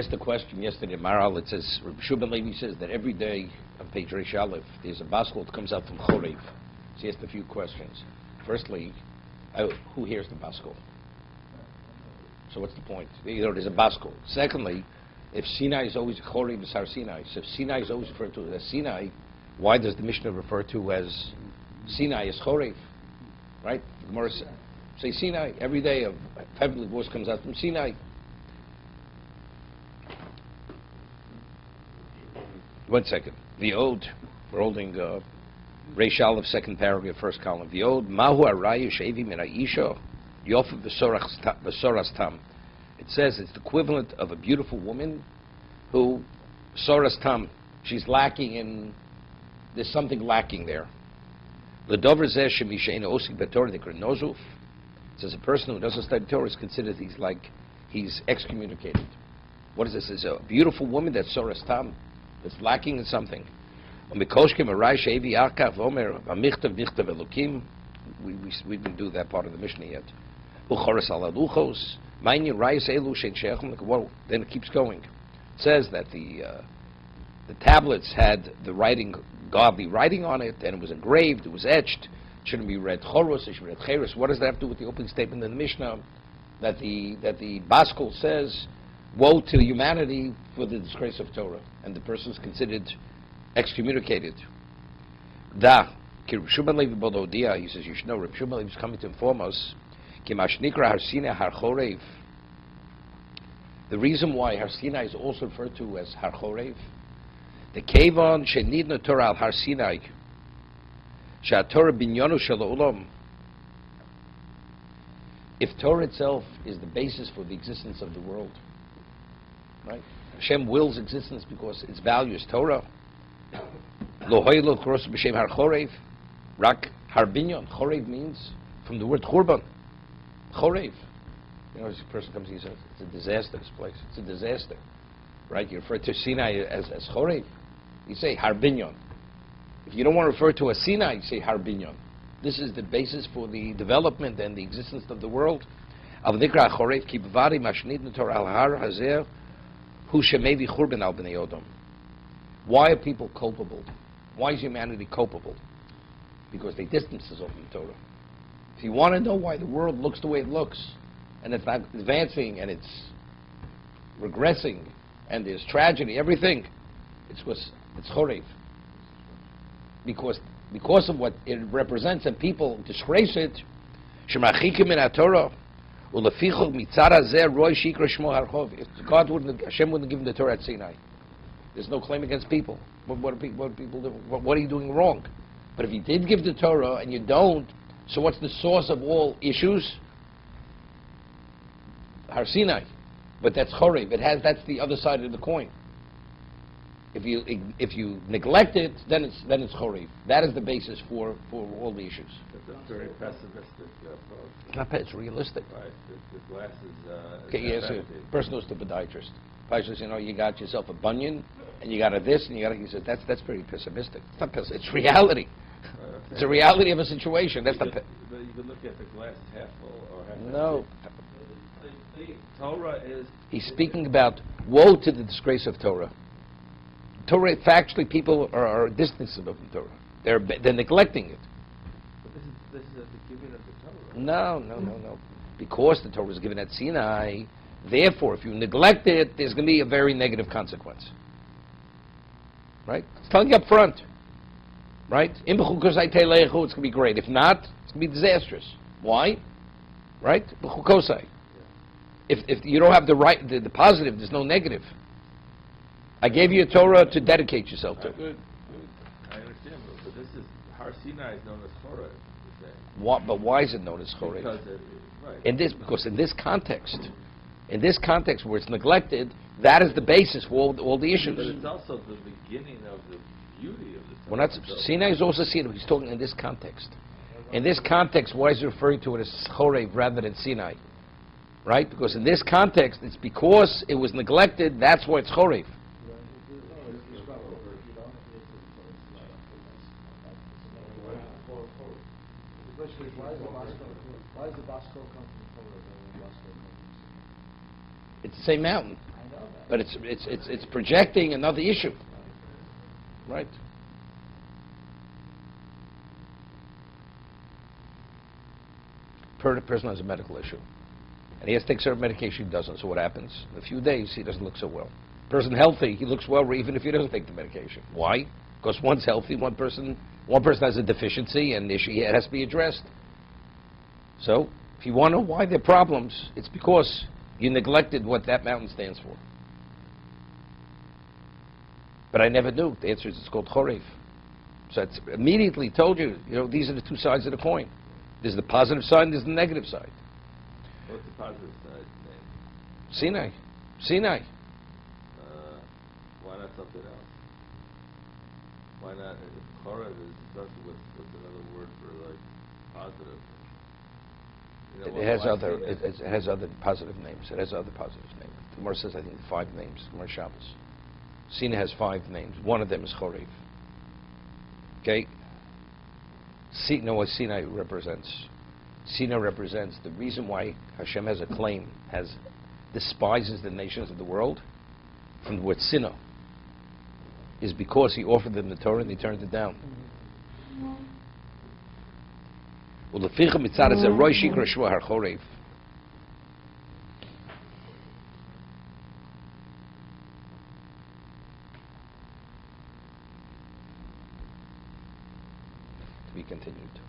Asked the question yesterday, Maharal. It says, Rabbi Shubin Levi says that every day on page Reish Aleph, there's a baskol that comes out from Chorev. So he asked a few questions. Firstly, who hears the baskol? So what's the point? There's a baskol. Secondly, if Sinai is always Chorev, is Har Sinai. So if Sinai is always referred to as Sinai, why does the Mishnah refer to as Sinai as Chorev? Right? The Gemara say Sinai. Every day a heavenly voice comes out from Sinai. One second. The Ode, we're holding Reish Aleph, second paragraph, first column. The Ode, Mahu Araya Shevi Min Ha'isha Yofav V'Soras Tam. It says it's the equivalent of a beautiful woman who, Soras Tam, she's lacking in, there's something lacking there. L'dover Zeh Shemi She'eino Osik B'Torah Nikra Nozuf. It says a person who doesn't study Torah is considered he's excommunicated. What is this? It's a beautiful woman that's Soras Tam. It's lacking in something. We didn't do that part of the Mishnah yet. Well, then it keeps going. It says that the tablets had the writing, godly writing on it, and it was engraved, it was etched. It shouldn't be read choros, it should be read cheres. What does that have to do with the opening statement in the Mishnah? That the Baskol says, woe to humanity for the disgrace of Torah, and the person is considered excommunicated. He says, you should know, Reb Shubin Levi is coming to inform us, the reason why Har Sinai is also referred to as Har Chorev, the Kevon Shenidna Torah al Har Sinai, Torah Binyonu Shel Olam. If Torah itself is the basis for the existence of the world, right? Hashem wills existence because its value is Torah. Lo hoylo kros b'shem har chorev, rak har binyon. Chorev means from the word churban. Chorev. You know, this person comes and he says, it's a disaster, this place. It's a disaster. Right? You refer to Sinai as chorev. You say har binyon. If you don't want to refer to a Sinai, you say har binyon. This is the basis for the development and the existence of the world. Av nikra chorev ki b'vari mashnid netor al har hazer. Why are people culpable? Why is humanity culpable? Because they distance themselves from Torah. If you want to know why the world looks the way it looks, and it's not advancing, and it's regressing, and there's tragedy, everything, it's because it's chorev. Because of what it represents, and people disgrace it. Shemachikim in Torah. If God wouldn't, Hashem wouldn't give him the Torah at Sinai. There's no claim against people. What are people doing? What are you doing wrong? But if you did give the Torah and you don't, so what's the source of all issues? Har Sinai. But that's Chorev. That's the other side of the coin. If you neglect it, then it's Chorev. That is the basis for all the issues. That's very pessimistic approach. It's not bad, it's realistic. Right, the glass is okay, yes, a person goes to the podiatrist. Podiatrist, you got yourself a bunion, and you got a this, and you got a, he says, that's pretty pessimistic. It's not pessimistic, it's reality. Okay. It's a reality of a situation. That's but you can look at the glass half full or half empty. No. The Torah is... He's speaking about woe to the disgrace of Torah. Torah, factually, people are distancing from Torah. They're neglecting it. But this is at the giving of the Torah. No. Because the Torah was given at Sinai, therefore, if you neglect it, there's going to be a very negative consequence. Right? It's telling you up front. Right? It's going to be great. If not, it's going to be disastrous. Why? Right? If you don't have the right, the positive, there's no negative. I gave you a Torah to dedicate yourself to. Good. I understand, but this is Har Sinai is known as Torah. But why is it known as Chorev? Because in this context where it's neglected, that is the basis for all the issues. But it's also the beginning of the beauty of the Torah. Well, not Sinai is also Sinai. He's talking in this context. In this context, why is he referring to it as Chorev rather than Sinai? Right? Because in this context, it's because it was neglected. That's why it's Chorev. It's the same mountain. I know that. But it's projecting another issue, right? The person has a medical issue, and he has to take certain medication. He doesn't. So what happens? In a few days, he doesn't look so well. Person healthy, he looks well even if he doesn't take the medication. Why? Because one's healthy, one person has a deficiency, and it has to be addressed. So, if you want to know why there are problems, it's because you neglected what that mountain stands for. But I never knew. The answer is it's called Chorev. So it's immediately told you, these are the two sides of the coin. There's the positive side and there's the negative side. What's the positive side name? Sinai. Why not something else? Why not? Chorev is what's another word for like positive. It has other positive names. It has other positive names. The Gemara says, I think, 5 names. Gemara Shabbos. Sinai has 5 names. One of them is Chorev. Okay? What Sinai represents. Sinai represents the reason why Hashem has a claim, despises the nations of the world, from the word Sinai, is because he offered them the Torah and they turned it down. ולפיכך מצד הזה ראש יקרא שמו הר חורב. To be continued.